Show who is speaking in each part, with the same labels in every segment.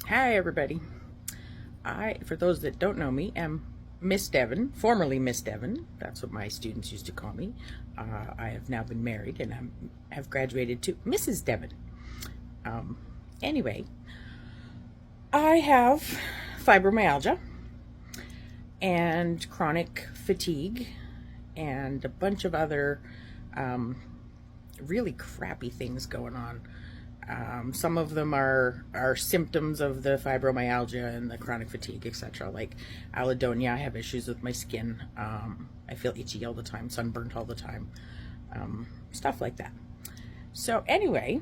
Speaker 1: Hi, everybody. For those that don't know me, am Miss Devon, formerly Miss Devon. That's what my students used to call me. I have now been married and have graduated to Mrs. Devon. Anyway, I have fibromyalgia and chronic fatigue and a bunch of other really crappy things going on. Some of them are symptoms of the fibromyalgia and the chronic fatigue, etc. Like allodonia, I have issues with my skin. I feel itchy all the time, sunburnt all the time, stuff like that. So anyway,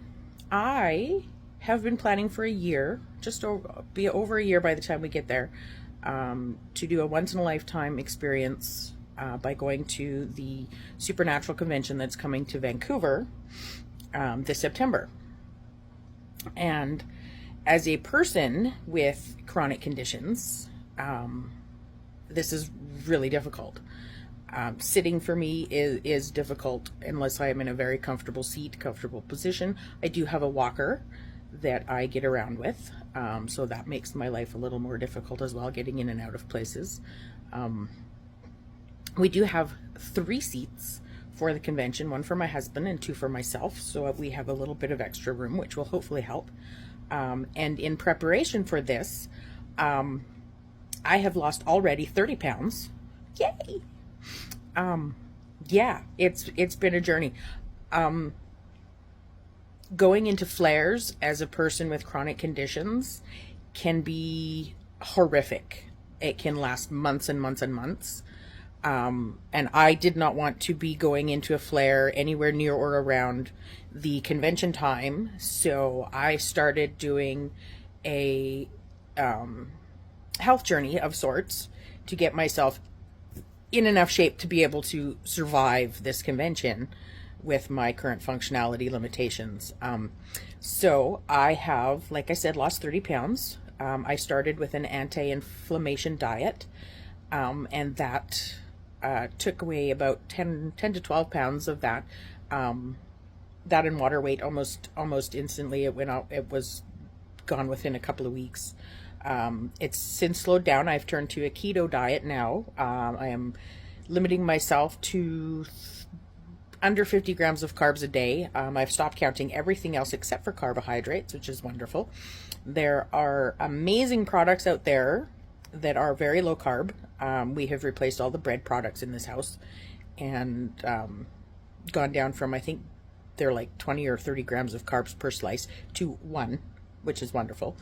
Speaker 1: I have been planning for a year, be over a year by the time we get there, to do a once-in-a-lifetime experience by going to the Supernatural Convention that's coming to Vancouver this September. And as a person with chronic conditions, this is really difficult. Sitting for me is difficult unless I am in a very comfortable seat, comfortable position. I do have a walker that I get around with, so that makes my life a little more difficult as well, getting in and out of places. We do have 3 seats for the convention, 1 for my husband and 2 for myself, so we have a little bit of extra room, which will hopefully help. And in preparation for this, I have lost already 30 pounds. Yay! Yeah, it's been a journey. Going into flares as a person with chronic conditions can be horrific. It can last months and months and months. And I did not want to be going into a flare anywhere near or around the convention time, so I started doing a health journey of sorts to get myself in enough shape to be able to survive this convention with my current functionality limitations. So I have, like I said, lost 30 pounds. I started with an anti-inflammation diet, and that took away about 10 to 12 pounds of that. That and water weight almost instantly. It was gone within a couple of weeks. It's since slowed down. I've turned to a keto diet now. I am limiting myself to under 50 grams of carbs a day. I've stopped counting everything else except for carbohydrates, which is wonderful. There are amazing products out there that are very low carb. We have replaced all the bread products in this house and gone down from, I think they're like 20 or 30 grams of carbs per slice to 1, which is wonderful.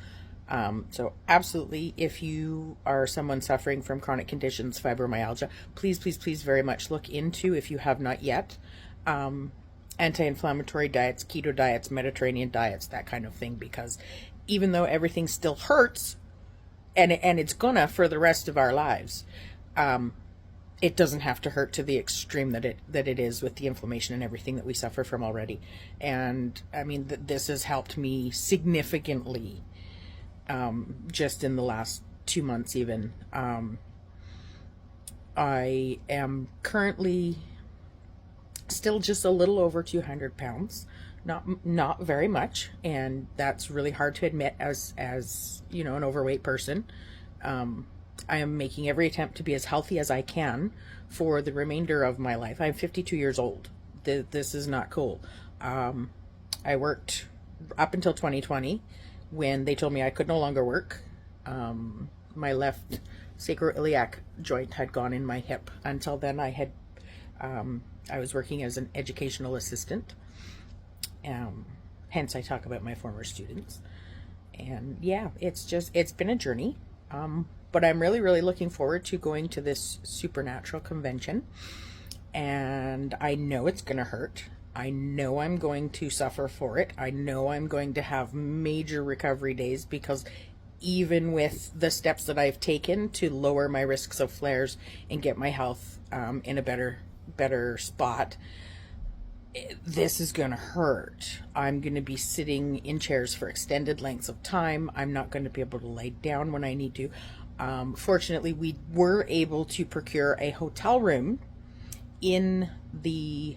Speaker 1: So absolutely, if you are someone suffering from chronic conditions, fibromyalgia, please very much look into, if you have not yet, anti-inflammatory diets, keto diets, Mediterranean diets, that kind of thing, because even though everything still hurts, and it's gonna for the rest of our lives, it doesn't have to hurt to the extreme that it is with the inflammation and everything that we suffer from already. And I mean, this has helped me significantly, just in the last 2 months even. I am currently still just a little over 200 pounds. Not very much, and that's really hard to admit as you know, an overweight person. I am making every attempt to be as healthy as I can for the remainder of my life. I'm 52 years old. This is not cool. I worked up until 2020 when they told me I could no longer work. My left sacroiliac joint had gone in my hip. Until then, I was working as an educational assistant. Hence I talk about my former students. And yeah, it's been a journey. But I'm really looking forward to going to this Supernatural Convention. And I know it's going to hurt. I know I'm going to suffer for it. I know I'm going to have major recovery days, because even with the steps that I've taken to lower my risks of flares and get my health in a better spot, this is going to hurt. I'm going to be sitting in chairs for extended lengths of time. I'm not going to be able to lay down when I need to. Fortunately, we were able to procure a hotel room in the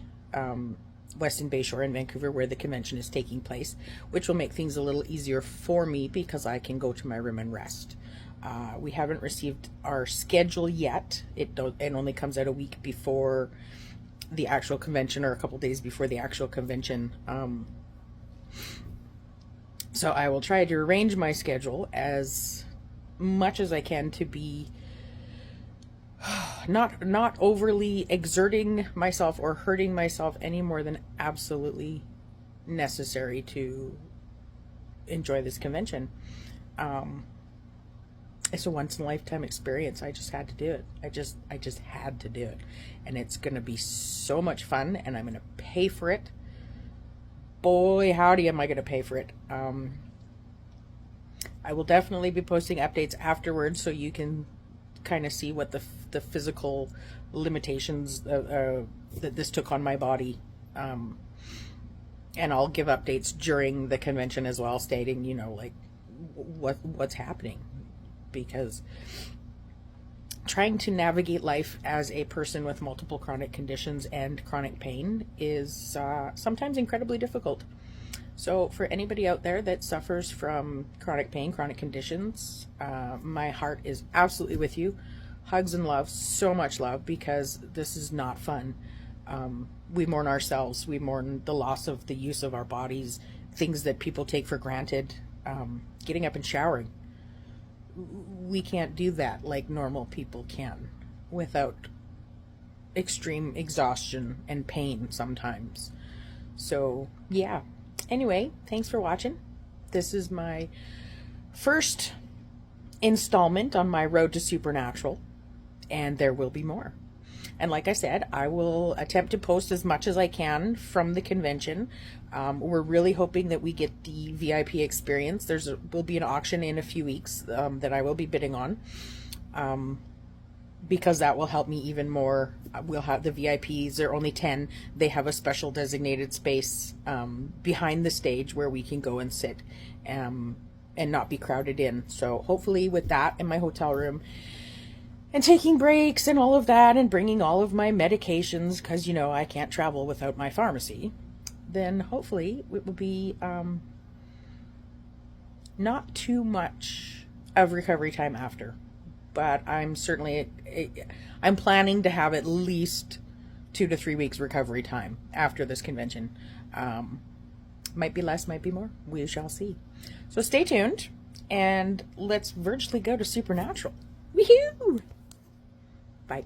Speaker 1: Weston Bayshore in Vancouver, where the convention is taking place, which will make things a little easier for me because I can go to my room and rest. We haven't received our schedule yet. It only comes out a week before the actual convention, or a couple days before the actual convention. So I will try to arrange my schedule as much as I can to be not overly exerting myself or hurting myself any more than absolutely necessary to enjoy this convention. It's a once in a lifetime experience. I just had to do it. I just had to do it. And it's going to be so much fun, and I'm going to pay for it. Boy, howdy, am I going to pay for it. I will definitely be posting updates afterwards so you can kind of see what the physical limitations that this took on my body. And I'll give updates during the convention as well, stating, you know, like what's happening. Because trying to navigate life as a person with multiple chronic conditions and chronic pain is sometimes incredibly difficult. So for anybody out there that suffers from chronic pain, chronic conditions, my heart is absolutely with you. Hugs and love, so much love, because this is not fun. We mourn ourselves. We mourn the loss of the use of our bodies, things that people take for granted, getting up and showering. We can't do that like normal people can without extreme exhaustion and pain sometimes. So yeah, anyway, thanks for watching. This is my first installment on my road to supernatural, and there will be more. And like I said, I will attempt to post as much as I can from the convention. We're really hoping that we get the VIP experience. Will be an auction in a few weeks that I will be bidding on, because that will help me even more. We'll have the VIPs. There are only 10. They have a special designated space behind the stage where we can go and sit and not be crowded in. So hopefully with that in my hotel room, and taking breaks and all of that, and bringing all of my medications, because, you know, I can't travel without my pharmacy, then hopefully it will be not too much of recovery time after. But I'm planning to have at least 2 to 3 weeks recovery time after this convention. Might be less, might be more. We shall see. So stay tuned, and let's virtually go to supernatural. Woohoo! Bye.